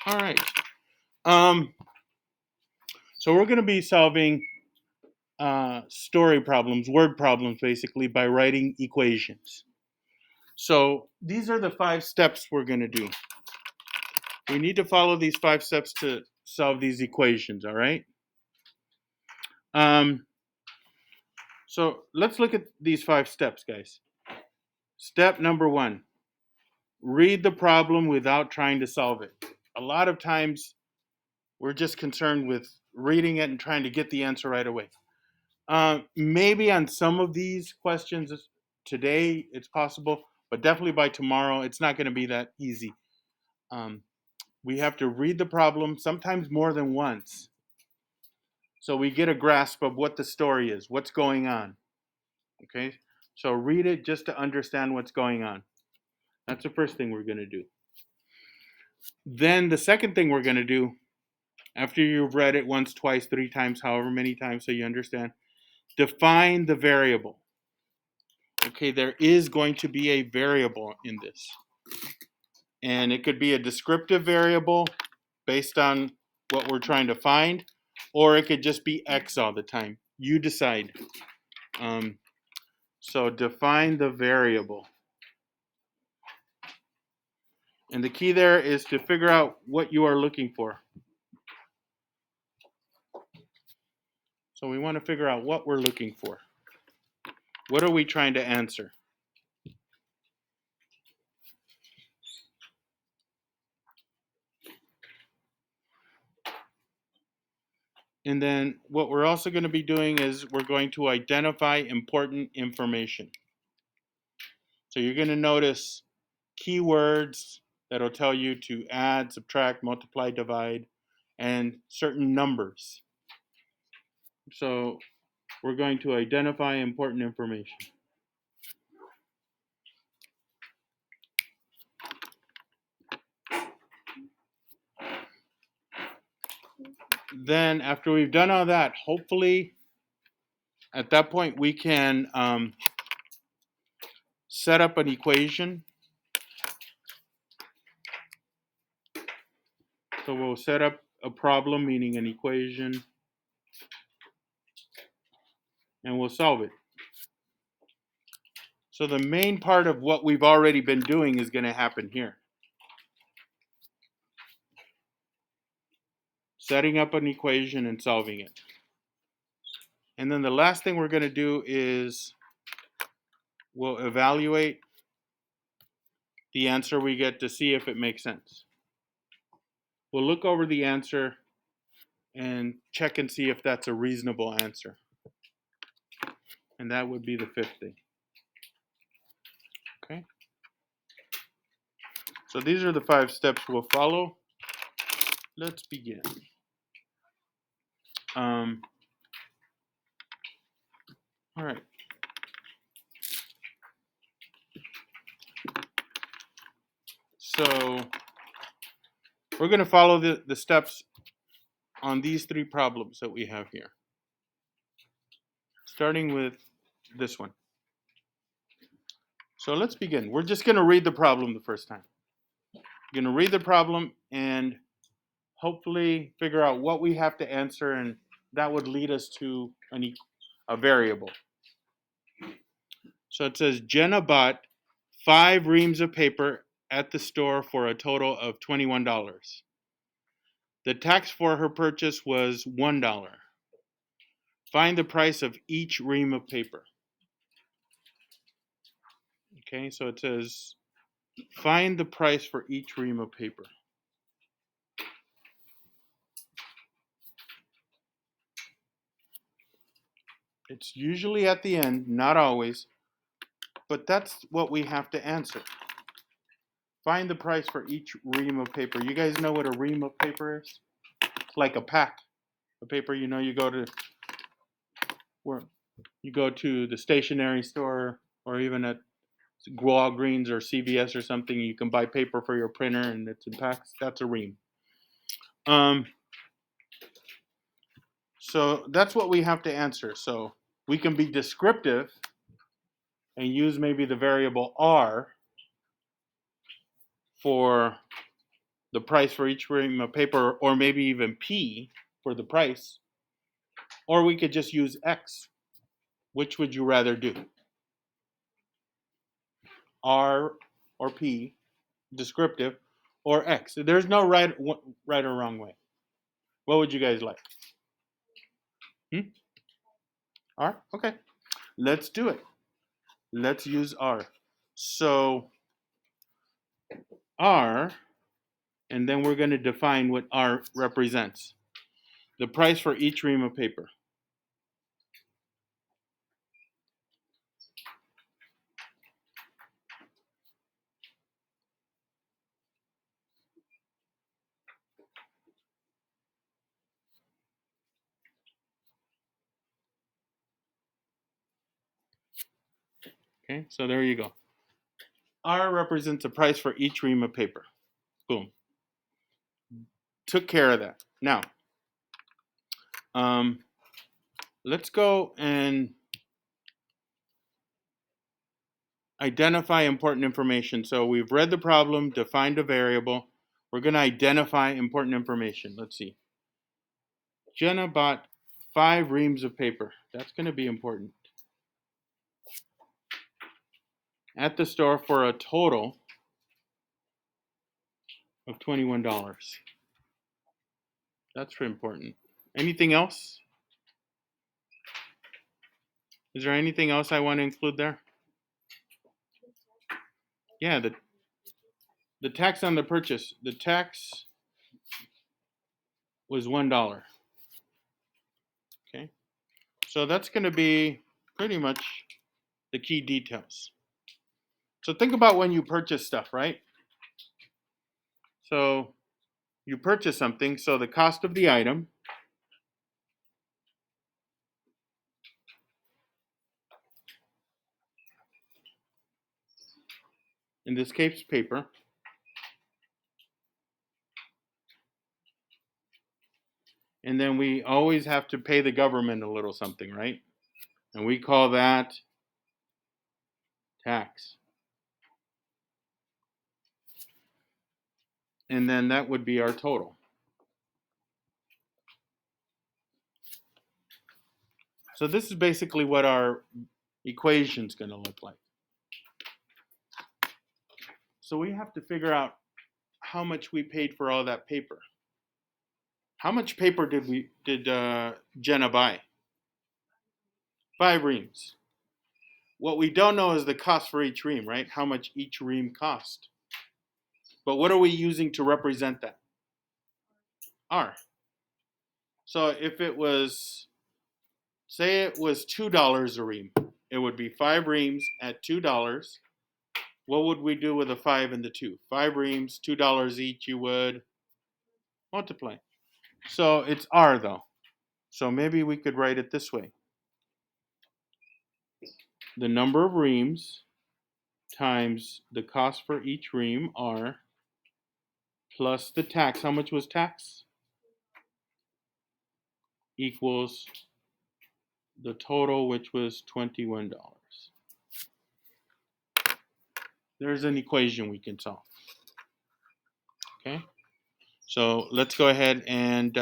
All right. Um, so we're going to be solving story problems, word problems, basically, by writing equations. So these are the 5 steps we're going to do. We need to follow these 5 steps to solve these equations, all right? So let's look at these 5 steps, guys. Step number 1, read the problem without trying to solve it. A lot of times we're just concerned with reading it and trying to get the answer right away. Maybe on some of these questions today it's possible, but definitely by tomorrow it's not going to be that easy. We have to read the problem sometimes more than once, so we get a grasp of what the story is, what's going on. Okay, so read it just to understand what's going on. That's the first thing we're going to do. Then the second thing we're going to do, after you've read it once, twice, 3 times, however many times, so you understand, define the variable. Okay, there is going to be a variable in this. And it could be a descriptive variable based on what we're trying to find, or it could just be X all the time. You decide. So define the variable. And the key there is to figure out what you are looking for. So we want to figure out what we're looking for. What are we trying to answer? And then what we're also going to be doing is we're going to identify important information. So you're going to notice keywords that'll tell you to add, subtract, multiply, divide, and certain numbers. So we're going to identify important information. Then after we've done all that, hopefully at that point we can set up an equation. So we'll set up a problem, meaning an equation, and we'll solve it. So the main part of what we've already been doing is going to happen here. Setting up an equation and solving it. And then the last thing we're going to do is we'll evaluate the answer we get to see if it makes sense. We'll look over the answer and check and see if that's a reasonable answer. And that would be the 5th thing. Okay. So these are the 5 steps we'll follow. Let's begin. All right. So we're going to follow the steps on these 3 problems that we have here. Starting with this one. So let's begin. We're just going to read the problem the first time. We're going to read the problem and hopefully figure out what we have to answer, and that would lead us to a variable. So it says Jenna bought 5 reams of paper at the store for a total of $21. The tax for her purchase was $1. Find the price of each ream of paper. Okay, so it says find the price for each ream of paper. It's usually at the end, not always, but that's what we have to answer. Find the price for each ream of paper. You guys know what a ream of paper is? It's like a pack of paper. You know, you go to the stationery store, or even at Walgreens or CVS or something. You can buy paper for your printer, and it's in packs. That's a ream. So that's what we have to answer. So we can be descriptive and use maybe the variable R for the price for each ream of paper, or maybe even P for the price, or we could just use X. Which would you rather do? R or P, descriptive, or X? There's no right or wrong way. What would you guys like? R? Okay. Let's do it. Let's use R. So R, and then we're going to define what R represents. The price for each ream of paper. Okay, so there you go. R represents the price for each ream of paper. Boom. Took care of that. Now, let's go and identify important information. So we've read the problem, defined a variable. We're going to identify important information. Let's see. Jenna bought 5 reams of paper. That's going to be important. At the store for a total of $21. That's important. Anything else? Is there anything else I want to include there? Yeah, the tax on the purchase. The tax was $1. Okay, so that's going to be pretty much the key details. So think about when you purchase stuff, right? So you purchase something, so the cost of the item in this case paper, and then we always have to pay the government a little something, right? And we call that tax. And then that would be our total. So this is basically what our equation is going to look like. So we have to figure out how much we paid for all that paper. How much paper did Jenna buy? 5 reams. What we don't know is the cost for each ream, right? How much each ream cost. But what are we using to represent that? R. So if it was, say it was $2 a ream, it would be 5 reams at $2. What would we do with a 5 and the 2? 5 reams, $2 each, you would multiply. So it's R though. So maybe we could write it this way. The number of reams times the cost for each ream, R, plus the tax. How much was tax? Equals the total, which was $21. There's an equation we can solve. Okay, so let's go ahead and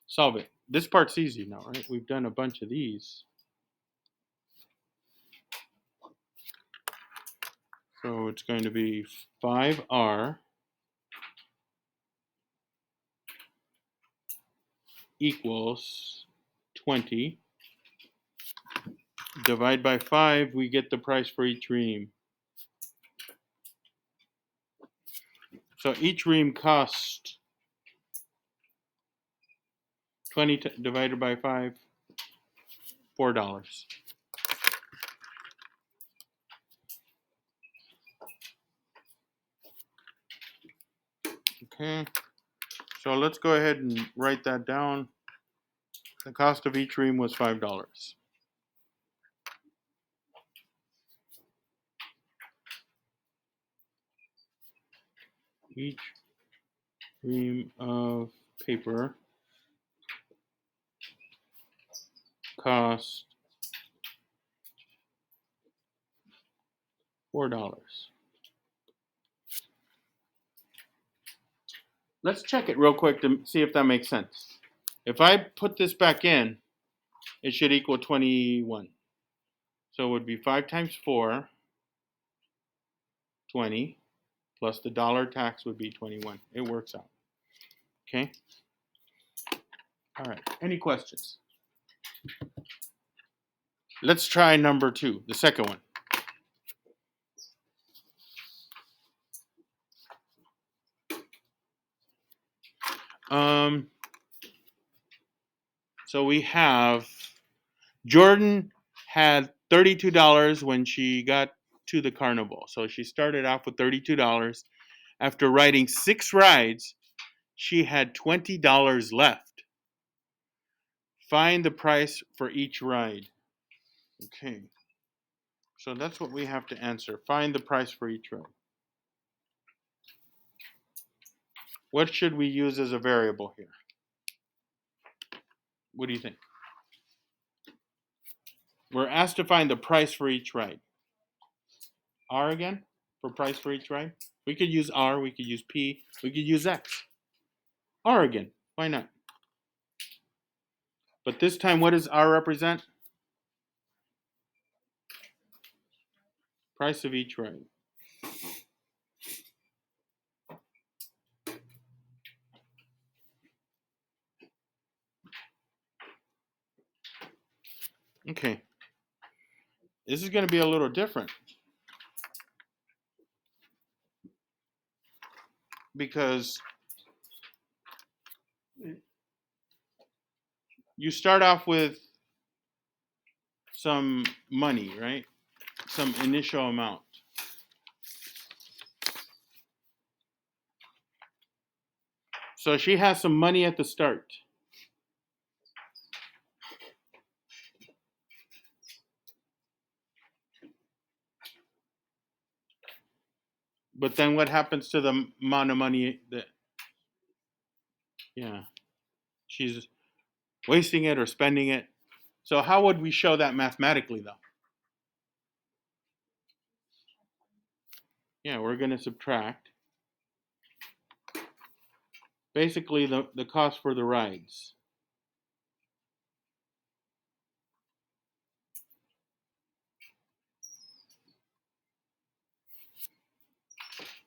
solve it. This part's easy now, right? We've done a bunch of these. So it's going to be 5R equals 20. Divide by 5, we get the price for each ream. So each ream cost 20 divided by 5, $4. Okay, so let's go ahead and write that down. The cost of each ream was $5. Each ream of paper cost $4. Let's check it real quick to see if that makes sense. If I put this back in, it should equal 21. So it would be 5 times 4, 20, plus the dollar tax would be 21. It works out. Okay? All right. Any questions? Let's try number 2, the second one. So we have Jordan had $32 when she got to the carnival. So she started off with $32. After riding 6 rides, she had $20 left. Find the price for each ride. Okay. So that's what we have to answer. Find the price for each ride. What should we use as a variable here? What do you think? We're asked to find the price for each ride. R again for price for each ride? We could use R, we could use P, we could use X. R again, why not? But this time, what does R represent? Price of each ride. Okay. This is going to be a little different. Because you start off with some money, right? Some initial amount. So she has some money at the start. But then what happens to the amount of money that, yeah, she's wasting it or spending it? So how would we show that mathematically though? Yeah, we're going to subtract basically the cost for the rides.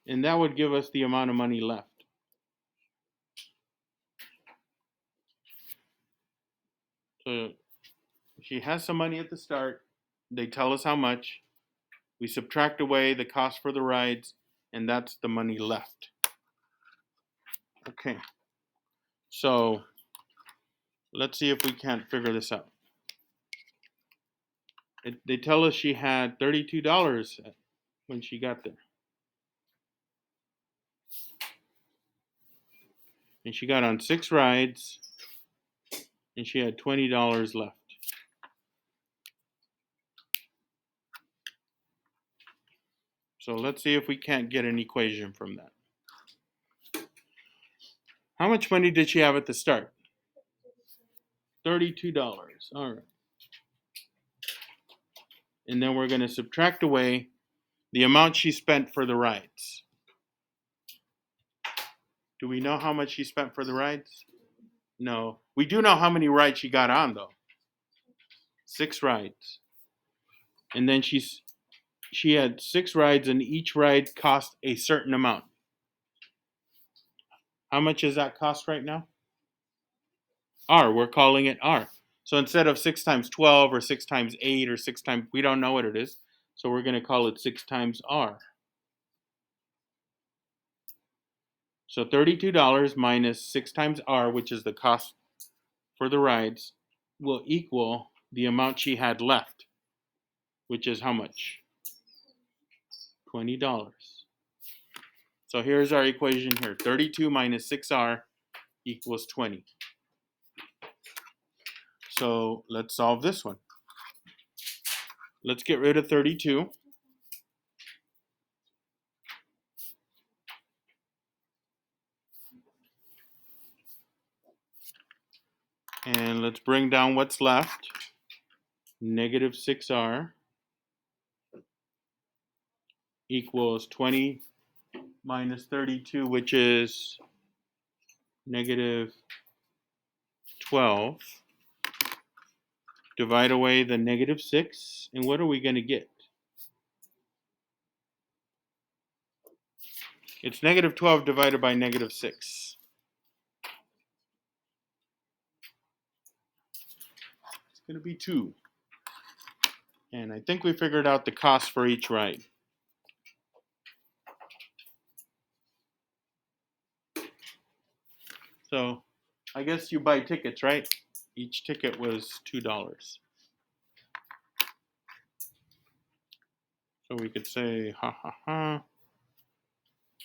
And that would give us the amount of money left. So she has some money at the start. They tell us how much. We subtract away the cost for the rides, and that's the money left. Okay. So let's see if we can't figure this out. They tell us she had $32 when she got there. And she got on 6 rides, and she had $20 left. So let's see if we can't get an equation from that. How much money did she have at the start? $32. All right. And then we're going to subtract away the amount she spent for the rides. Do we know how much she spent for the rides? No. We do know how many rides she got on, though. 6 rides. And then she had 6 rides, and each ride cost a certain amount. How much does that cost right now? R. We're calling it R. So instead of 6 times 12 or 6 times 8 or 6 times, we don't know what it is. So we're going to call it 6 times R. So $32 minus 6 times R, which is the cost for the rides, will equal the amount she had left, which is how much? $20. So here's our equation here. 32 minus 6R equals 20. So let's solve this one. Let's get rid of 32. And let's bring down what's left. Negative 6R equals 20 minus 32, which is negative 12. Divide away the negative 6. And what are we going to get? It's negative 12 divided by negative 6. It's going to be 2. And I think we figured out the cost for each ride. So I guess you buy tickets, right? Each ticket was $2. So we could say, ha ha ha.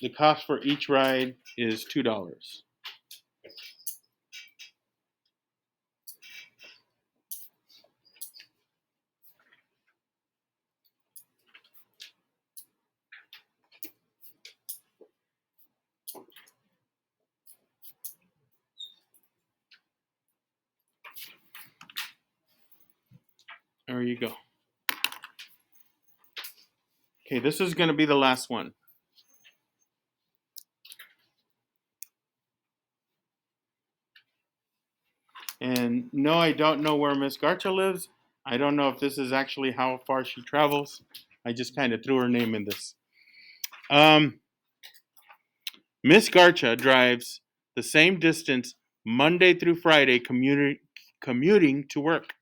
The cost for each ride is $2. There you go. Okay, this is going to be the last one. And no, I don't know where Miss Garcha lives. I don't know if this is actually how far she travels. I just kind of threw her name in this. Miss Garcha drives the same distance Monday through Friday commuting to work.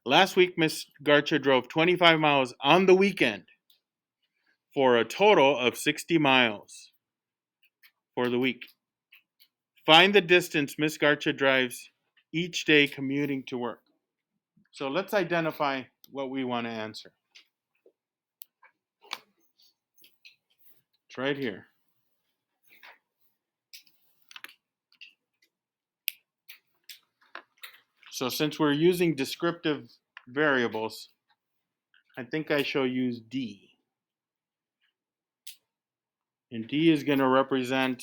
Last week, Miss Garcha drove 25 miles on the weekend for a total of 60 miles for the week. Find the distance Miss Garcha drives each day commuting to work. So let's identify what we want to answer. It's right here. So since we're using descriptive variables, I think I shall use D. And D is going to represent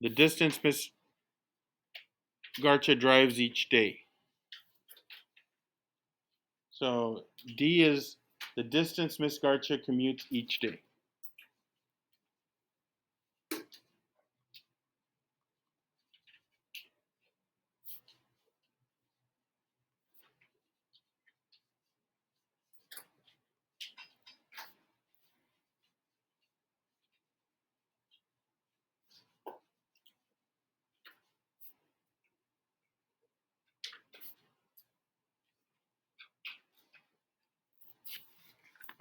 the distance Miss Garcha drives each day. So D is the distance Miss Garcha commutes each day.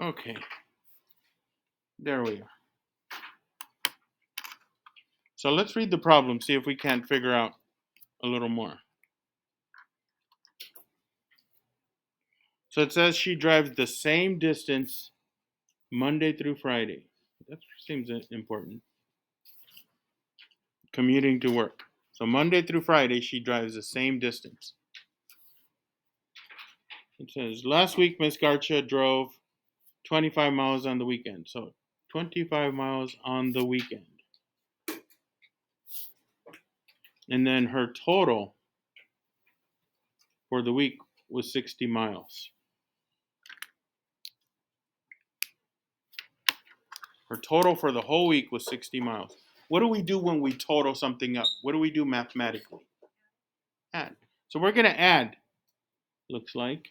Okay, there we are. So let's read the problem, see if we can't figure out a little more. So it says she drives the same distance Monday through Friday. That seems important. Commuting to work. So Monday through Friday, she drives the same distance. It says, last week, Miss Garcha drove 25 miles on the weekend. So 25 miles on the weekend. And then her total for the week was 60 miles. Her total for the whole week was 60 miles. What do we do when we total something up? What do we do mathematically? Add. So we're going to add, looks like.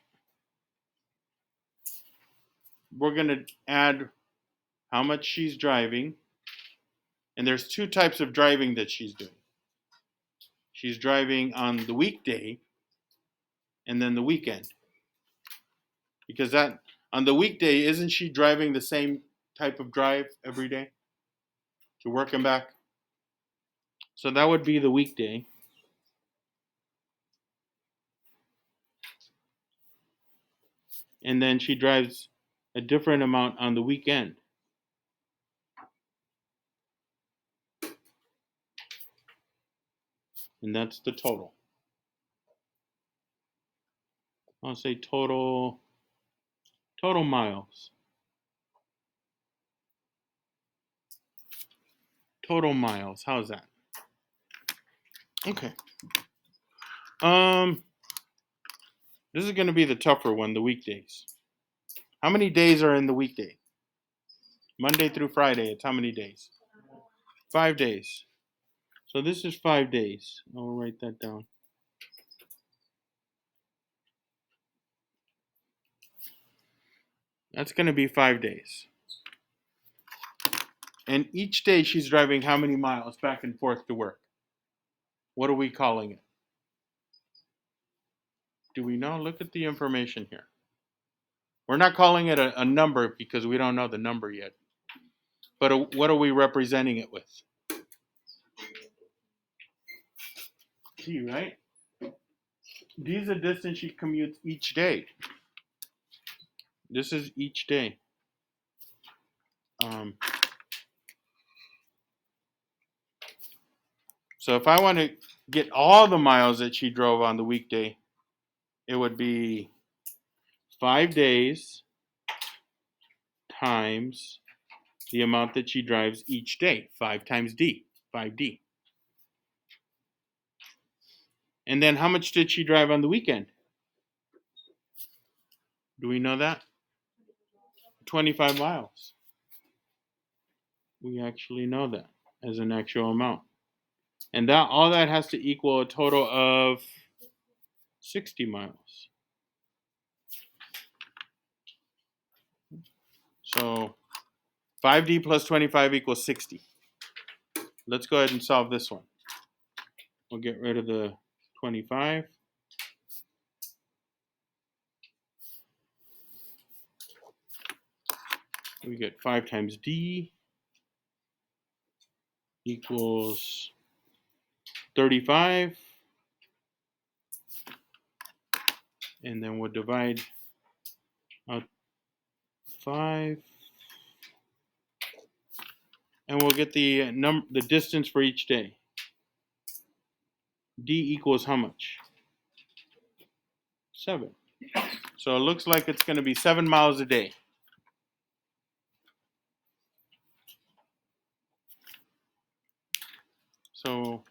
We're going to add how much she's driving. And there's two types of driving that she's doing. She's driving on the weekday and then the weekend. Because that on the weekday, isn't she driving the same type of drive every day to work and back? So that would be the weekday. And then she drives a different amount on the weekend. And that's the total. I'll say total miles. Total miles. How's that? Okay. This is going to be the tougher one, the weekdays. How many days are in the weekday? Monday through Friday, it's how many days? 5 days. So this is 5 days. I'll write that down. That's going to be 5 days. And each day she's driving how many miles back and forth to work? What are we calling it? Do we know? Look at the information here. We're not calling it a number because we don't know the number yet. But what are we representing it with? D, right? D is the distance she commutes each day. This is each day. So if I want to get all the miles that she drove on the weekday, it would be 5 days times the amount that she drives each day. 5 times D, 5D. And then how much did she drive on the weekend? Do we know that? 25 miles. We actually know that as an actual amount. And that all that has to equal a total of 60 miles. So 5D plus 25 equals 60. Let's go ahead and solve this one. We'll get rid of the 25. We get 5 times D equals 35. And then we'll divide out 5. And we'll get the distance for each day. D equals how much? 7. So it looks like it's going to be 7 miles a day. So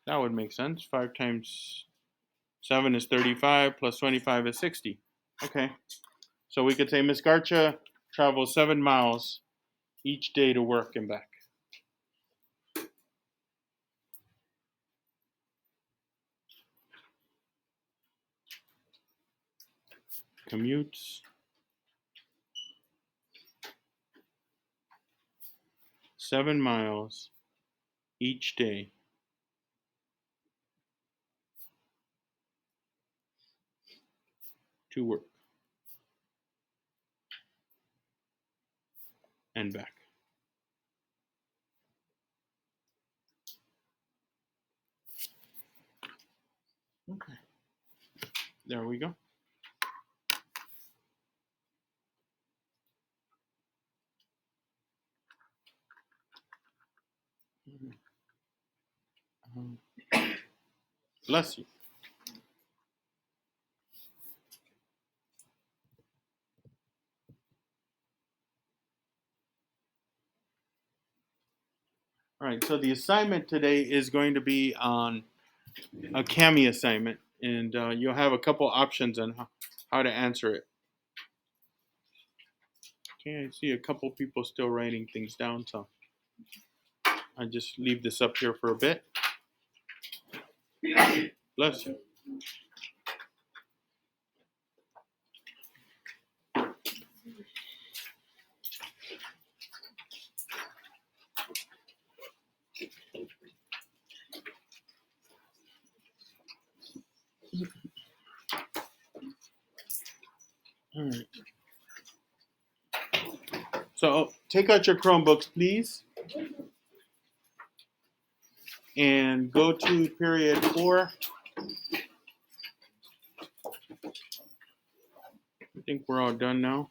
that would make sense. 5 times 7 is 35, plus 25 is 60. Okay. So we could say Miss Garcha travels 7 miles each day to work and back. Commutes 7 miles each day to work and back. Okay. There we go. Bless you. All right, so the assignment today is going to be on a CAMI assignment, and you'll have a couple options on how to answer it. Okay, I see a couple people still writing things down, so I just leave this up here for a bit. Bless you. All right. So take out your Chromebooks, please, and go to period 4. I think we're all done now.